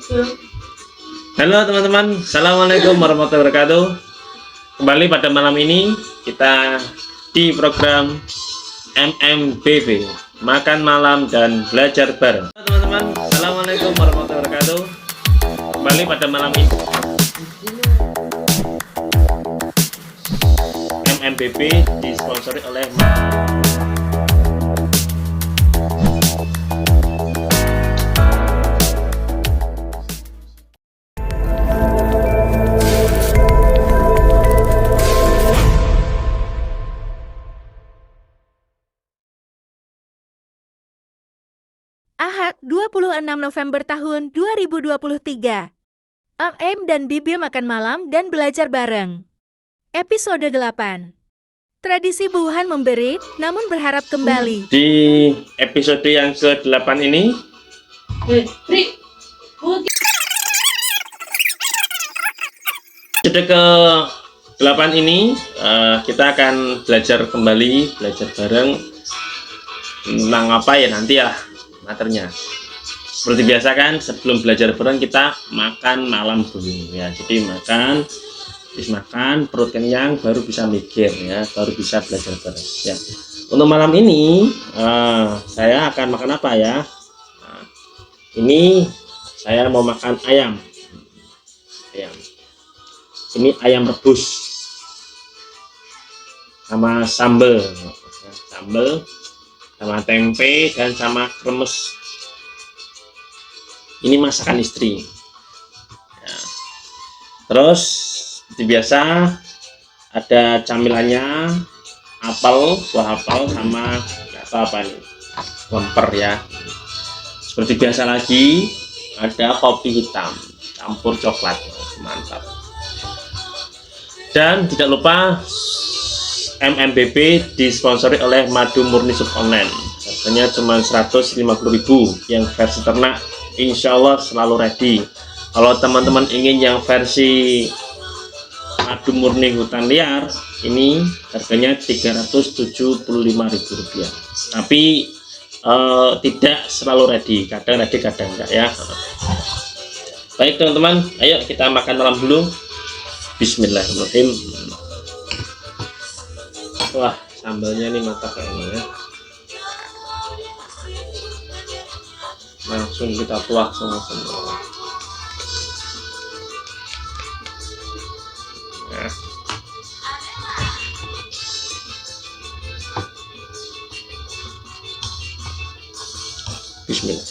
Halo teman-teman, Assalamualaikum warahmatullahi wabarakatuh. Kembali pada malam ini kita di program MMBB, makan malam dan belajar bareng. Halo teman-teman, Assalamualaikum warahmatullahi wabarakatuh. Kembali pada malam ini MMBB disponsori oleh Ahad 26 November tahun 2023. MM dan Bibi makan malam dan belajar bareng. Episode 8. Tradisi buuhan memberi, namun berharap kembali. Di episode yang ke-8 ini episode ke-8 ini kita akan belajar kembali, belajar bareng tentang apa ya nanti ya materinya. Seperti biasa kan, sebelum belajar bareng kita makan malam dulu ya. Jadi makan, habis makan perut kenyang baru bisa mikir ya, baru bisa belajar bareng ya. Untuk malam ini saya akan makan apa ya? Ini saya mau makan ayam. Ini ayam rebus sama sambal sama tempe dan sama kremes. Ini masakan istri ya. Terus seperti biasa ada camilannya, buah apel sama apa nih, lemper ya. Seperti biasa lagi ada kopi hitam campur coklat, mantap. Dan tidak lupa MMBB disponsori oleh Madu Murni Sup Online. Harganya cuma 150.000 yang versi ternak, insya Allah selalu ready. Kalau teman-teman ingin yang versi Madu Murni hutan liar, ini harganya 375.000 rupiah. Tapi tidak selalu ready, kadang ready kadang enggak ya. Baik teman-teman, ayo kita makan malam dulu. Bismillahirrahmanirrahim. Wah, sambalnya ini mantap kayaknya ya. Langsung kita tuak sama-sama. Nah. Bismillah.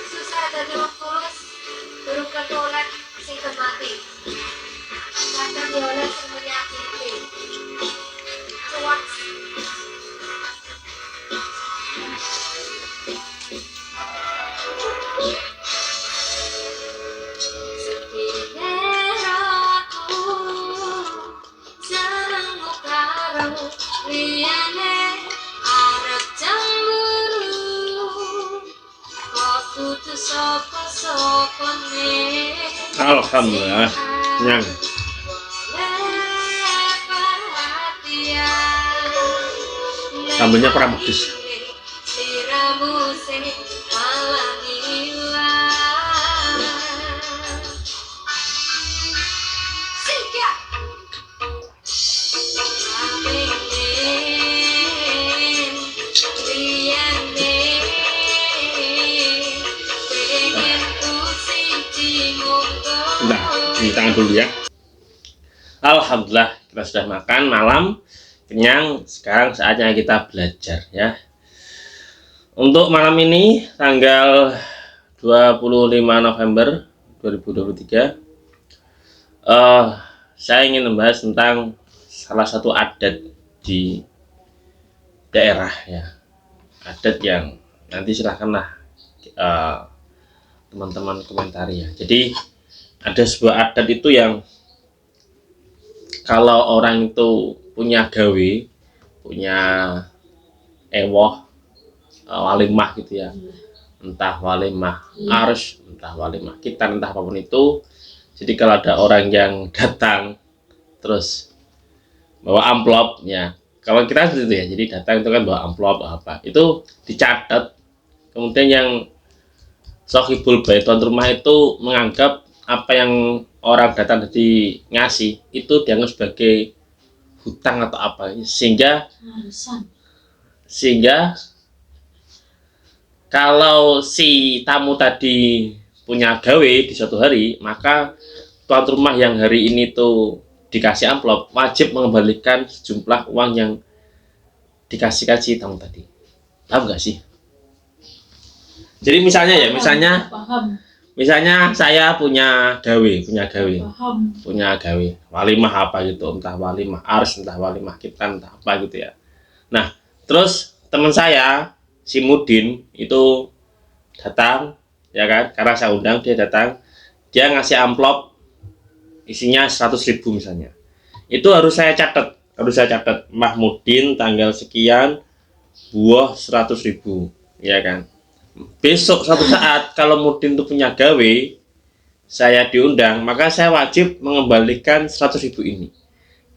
Susah dari tulus burung ketulet sing mati. Kadang dioles sing menyakiti. Cuak. Sekiranya seneng karo liyane arep cemburu kok kudu sapa-sapane. Alhamdulillah, kenyang. Sambelnya kurang pedes. Siramu sing malah ilang. Sikat. Pengen liyane, pengen ku siji monggo. Nah, cuci tangan dulu ya. Alhamdulillah, kita sudah makan malam, kenyang. Sekarang saatnya kita belajar ya. Untuk malam ini tanggal 25 November 2023, saya ingin membahas tentang salah satu adat di daerah ya. Adat yang nanti silahkanlah teman-teman komentari ya. Jadi ada sebuah adat itu yang kalau orang itu punya gawe, punya ewoh, walimah gitu ya, entah walimah ars, entah walimah kita, entah apapun itu. Jadi kalau ada orang yang datang terus bawa amplop ya, kalau kita seperti itu ya, jadi datang itu kan bawa amplop apa, itu dicatat. Kemudian yang sohibul bait, tuan rumah itu menganggap apa yang orang datang tadi ngasih itu dianggap sebagai hutang atau apa, sehingga kalau si tamu tadi punya gawe di suatu hari, maka tuan rumah yang hari ini tuh dikasih amplop wajib mengembalikan sejumlah uang yang dikasihkan si tamu tadi. Paham nggak sih? Jadi misalnya ya, misalnya saya punya gawe, walimah apa gitu, entah walimah ars, entah walimah kita, entah apa gitu ya. Nah, terus teman saya si Mudin itu datang ya kan, karena saya undang, dia datang, dia ngasih amplop isinya 100.000 misalnya. Itu harus saya catat, Mahmudin tanggal sekian buah 100.000 ya kan. Besok suatu saat kalau Mudin itu punya gawe, saya diundang, maka saya wajib mengembalikan 100.000 ini.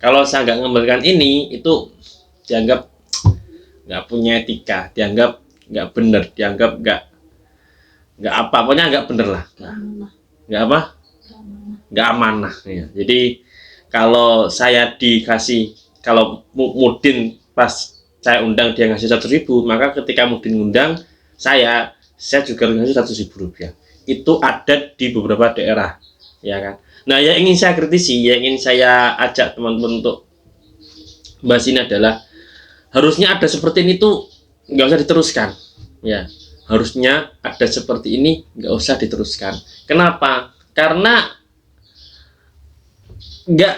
Kalau saya nggak mengembalikan ini, itu dianggap nggak punya etika, dianggap nggak bener, dianggap nggak apa, pokoknya nggak bener lah. Nggak apa? Nggak amanah ya. Jadi kalau saya dikasih, kalau Mudin pas saya undang dia ngasih 100.000, maka ketika Mudin ngundang saya juga ngasih 100.000 rupiah. Itu ada di beberapa daerah ya kan. Nah, yang ingin saya kritisi, yang ingin saya ajak teman-teman untuk bahas ini adalah harusnya ada seperti ini tuh nggak usah diteruskan ya. harusnya ada seperti ini, nggak usah diteruskan. Kenapa? Karena nggak,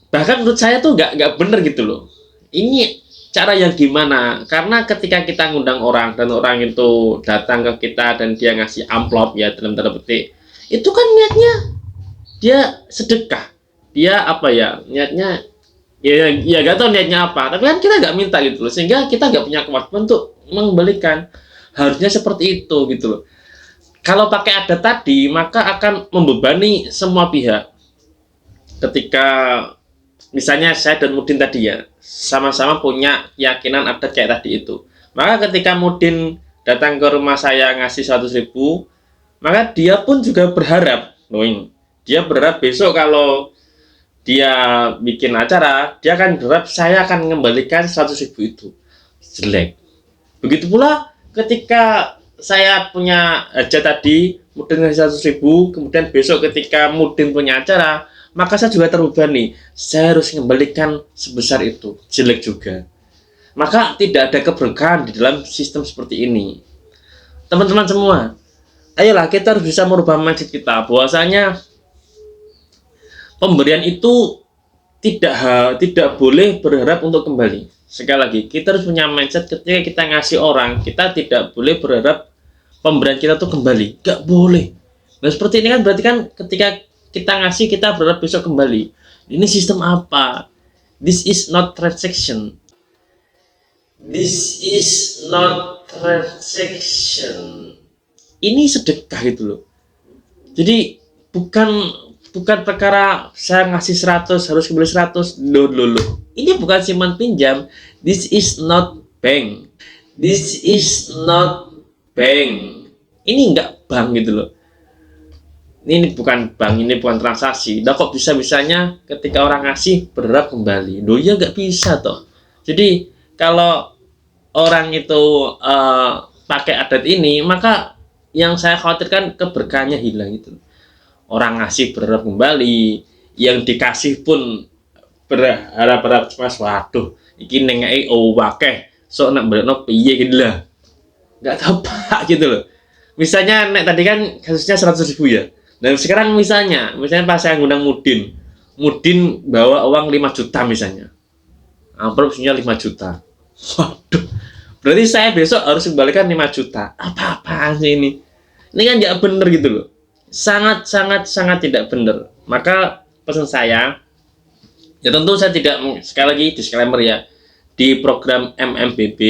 bahkan menurut saya tuh nggak bener gitu loh. Ini cara yang gimana? Karena ketika kita ngundang orang dan orang itu datang ke kita dan dia ngasih amplop ya dalam tanda petik, itu kan niatnya dia sedekah, dia apa ya, niatnya ya gak tahu niatnya apa, tapi kan kita nggak minta gitu loh, sehingga kita nggak punya kemampuan untuk mengembalikan. Harusnya seperti itu gitu loh. Kalau pakai adat tadi maka akan membebani semua pihak. Ketika misalnya saya dan Mudin tadi ya sama-sama punya keyakinan adat kayak tadi itu, maka ketika Mudin datang ke rumah saya ngasih 100.000, maka dia pun juga berharap, dia berharap besok kalau dia bikin acara, dia akan berharap saya akan mengembalikan 100.000 itu. Jelek. Begitu pula ketika saya punya hajat tadi, Mudin ngasih 100.000, kemudian besok ketika Mudin punya acara, maka saya juga terbebani, saya harus mengembalikan sebesar itu. Jelek juga. Maka tidak ada keberkahan di dalam sistem seperti ini. Teman-teman semua, ayolah kita harus bisa merubah mindset kita bahwasanya pemberian itu tidak boleh berharap untuk kembali. Sekali lagi, kita harus punya mindset ketika kita ngasih orang, kita tidak boleh berharap pemberian kita tuh kembali. Gak boleh. Nah seperti ini kan berarti kan ketika kita ngasih, kita berharap besok kembali. Ini sistem apa? This is not transaction. This is not transaction. Ini sedekah gitu loh. Jadi bukan perkara saya ngasih 100 harus kembali 100. Loh. Ini bukan simpan pinjam. This is not bank. This is not bank. Ini enggak bank gitu loh. Ini bukan bank, ini bukan transaksi. Nah kok bisa-bisanya ketika orang ngasih berharap kembali? Loh ya nggak bisa toh. Jadi kalau orang itu pakai adat ini, maka yang saya khawatirkan keberkahannya hilang gitu. Orang ngasih berharap kembali, yang dikasih pun berharap mas, waduh iki nengake wakeh sok nak berekno piye gitu lah, nggak tepat gitu loh. Misalnya nek tadi kan kasusnya 100.000 ya, dan sekarang misalnya pas saya ngundang Mudin bawa uang 5 juta misalnya, amplop isinya 5 juta, waduh berarti saya besok harus kembalikan 5 juta. Apa-apaan sih ini kan nggak bener gitu loh, sangat tidak bener. Maka pesan saya, ya tentu saya tidak, sekali lagi disclaimer ya, di program MMBB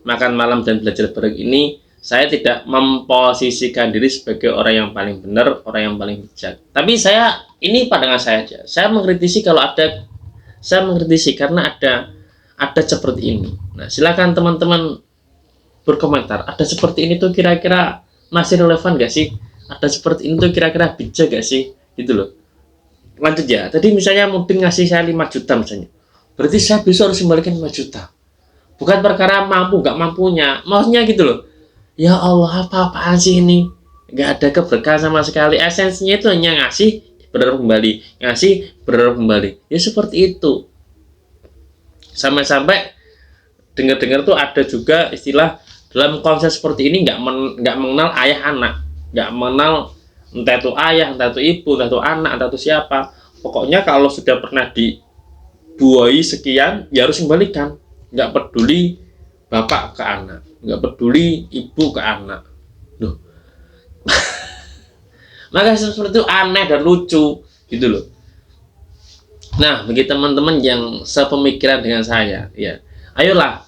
Makan Malam dan Belajar Bareng ini saya tidak memposisikan diri sebagai orang yang paling benar, orang yang paling bijak. Tapi saya, ini pandangan saya aja. Saya mengkritisi karena ada seperti ini. Nah, silakan teman-teman berkomentar. Ada seperti ini tuh kira-kira masih relevan gak sih? Ada seperti ini tuh kira-kira bijak gak sih? Gitu loh. Lanjut ya. Tadi misalnya Mudin ngasih saya 5 juta misalnya. Berarti saya besok harus kembalikan 5 juta. Bukan perkara mampu gak mampunya. Maksudnya gitu loh. Ya Allah, apa-apaan sih ini? Gak ada keberkahan sama sekali. Esensinya itu hanya ngasih, berharap kembali. Ngasih, berharap kembali. Ya seperti itu. Sampai-sampai dengar-dengar tuh ada juga istilah dalam konsep seperti ini nggak mengenal ayah anak. Nggak mengenal entah itu ayah, entah itu ibu, entah itu anak, entah itu siapa. Pokoknya kalau sudah pernah dibuai sekian, ya harus kembalikan. Nggak peduli bapak ke anak, nggak peduli ibu ke anak. Loh. Maka seperti itu aneh dan lucu gitu loh. Nah, bagi teman-teman yang sepemikiran dengan saya, ya, ayolah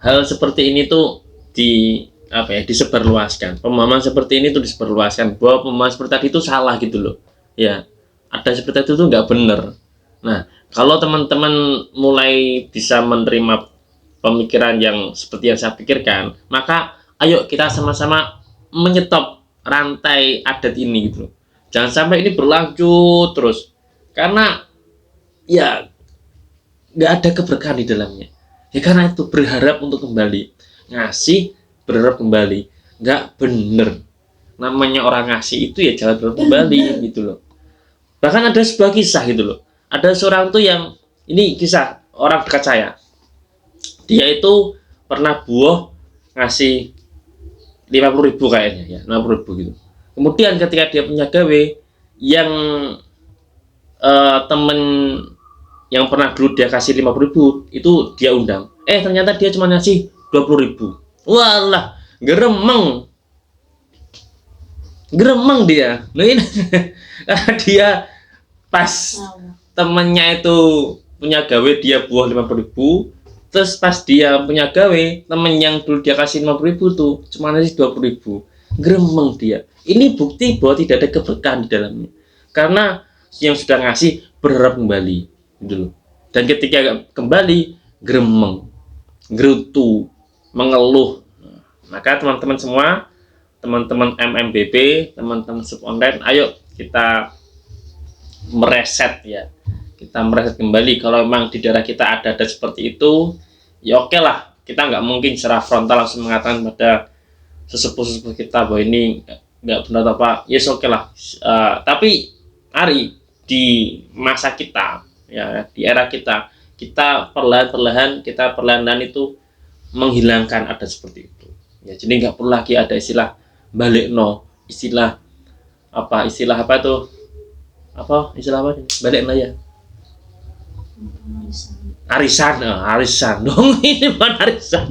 hal seperti ini tuh disebarluaskan. Pemahaman seperti ini tuh disebarluaskan, bahwa pemahaman seperti tadi itu salah gitu loh. Ya, ada seperti itu tuh nggak bener. Nah, kalau teman-teman mulai bisa menerima pemikiran yang seperti yang saya pikirkan, maka ayo kita sama-sama menyetop rantai adat ini gitu loh. Jangan sampai ini berlanjut terus, karena ya nggak ada keberkahan di dalamnya. Ya karena itu berharap untuk kembali, ngasih berharap kembali, nggak bener. Namanya orang ngasih itu ya jangan berharap kembali gitu loh. Bahkan ada sebuah kisah gitu loh. Ada seorang tuh yang, ini kisah orang dekat saya. Dia itu pernah ngasih 50.000 kayaknya ya, 50.000 gitu. Kemudian ketika dia punya gawe yang temen yang pernah dulu dia kasih 50.000 itu dia undang, ternyata dia cuma ngasih 20.000. Walah, geremeng dia. Nah ini karena dia pas temennya itu punya gawe dia buah 50.000, terus pas dia punya gawe temen yang dulu dia kasih 50.000 tuh cuma ngasih 20.000, geremeng dia. Ini bukti bahwa tidak ada keberkahan di dalamnya, karena yang sudah ngasih berharap kembali gitu loh. Dan ketika kembali geremeng, gerutu, mengeluh. Maka teman-teman semua, teman-teman MMBB, teman-teman sub online, ayo kita mereset ya, kita mereset kembali. Kalau memang di daerah kita ada seperti itu, ya oke lah, kita nggak mungkin secara frontal langsung mengatakan pada sesepuh-sesepuh kita bahwa ini nggak benar apa, yes oke lah. Tapi mari di masa kita ya, di era kita perlahan-lahan itu menghilangkan adat seperti itu ya. Jadi nggak perlu lagi ada istilah balik no, istilah apa tuh, balik no ya, arisan dong. Ini bukan arisan.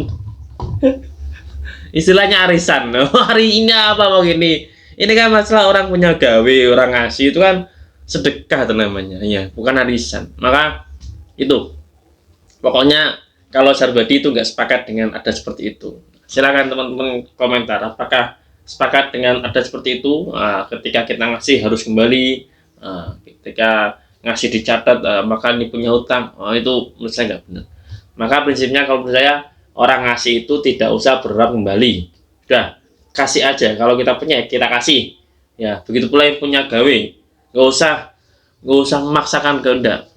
Istilahnya arisan. Hari ini apa mau gini, ini kan masalah orang punya gawe, orang ngasih itu kan sedekah itu namanya ya, bukan arisan. Maka itu pokoknya kalau Sarbadi itu nggak sepakat dengan adat seperti itu. Silakan teman-teman komentar apakah sepakat dengan adat seperti itu. Ketika kita ngasih harus kembali, ketika ngasih dicatat, maka ini punya hutang, itu menurut saya nggak benar. Maka prinsipnya kalau menurut saya orang ngasih itu tidak usah berharap kembali, udah kasih aja. Kalau kita punya kita kasih ya. Begitu pula yang punya gawe, nggak usah memaksakan kehendak,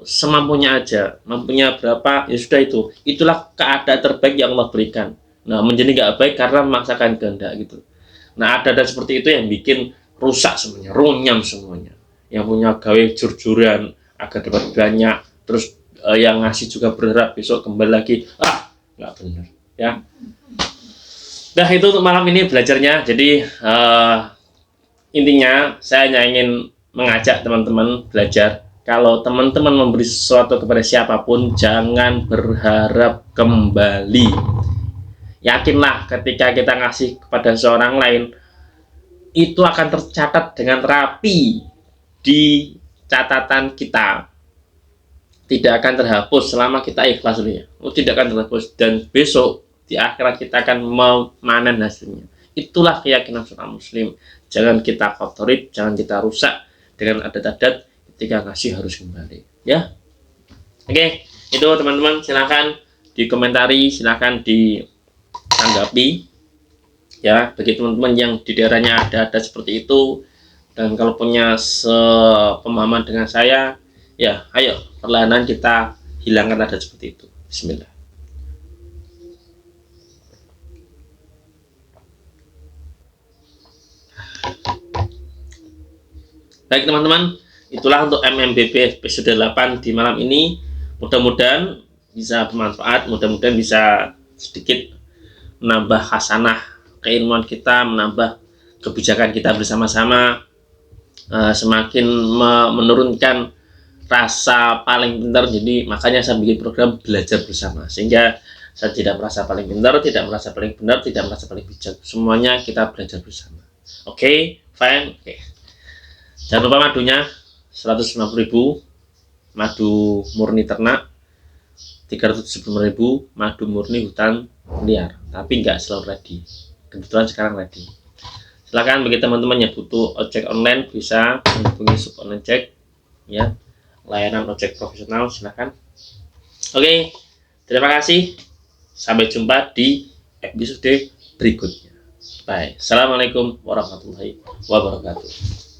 semampunya aja, mampunya berapa ya sudah, itulah keadaan terbaik yang Allah berikan. Nah, menjadi nggak baik karena memaksakan kehendak gitu. Nah, ada seperti itu yang bikin rusak semuanya, runyam semuanya. Yang punya gawe jur-juran agar dapat banyak, terus yang ngasih juga berharap besok kembali lagi, nggak benar ya. Nah, itu untuk malam ini belajarnya. Jadi intinya saya hanya ingin mengajak teman-teman belajar. Kalau teman-teman memberi sesuatu kepada siapapun, jangan berharap kembali. Yakinlah ketika kita ngasih kepada seorang lain, itu akan tercatat dengan rapi di catatan kita. Tidak akan terhapus selama kita ikhlas dulu ya. Tidak akan terhapus, dan besok di akhirat kita akan memanen hasilnya. Itulah keyakinan seorang muslim. Jangan kita kotori, jangan kita rusak dengan adat-adat. Ketika ngasih harus kembali ya. Oke, itu teman-teman, silahkan dikomentari, silahkan ditanggapi ya. Bagi teman-teman yang di daerahnya ada seperti itu, dan kalau punya sepemahaman dengan saya ya, ayo perlahan kita hilangkan adat seperti itu. Bismillah. Baik teman-teman, itulah untuk MMBB episode 8 di malam ini. Mudah-mudahan bisa bermanfaat, mudah-mudahan bisa sedikit menambah hasanah keilmuan kita, menambah kebijakan kita bersama-sama, semakin menurunkan rasa paling pintar. Jadi makanya saya bikin program belajar bersama, sehingga saya tidak merasa paling pintar, tidak merasa paling benar, tidak merasa paling bijak. Semuanya kita belajar bersama. Oke, fine. Oke. Jangan lupa madunya 150.000 madu murni ternak, 375.000 madu murni hutan liar, tapi nggak selalu ready. Kebetulan sekarang ready. Silakan bagi teman-teman yang butuh ojek online bisa menghubungi sub online cek ya, layanan ojek profesional. Silakan. Oke, terima kasih, sampai jumpa di episode berikutnya. Bye. Assalamualaikum warahmatullahi wabarakatuh.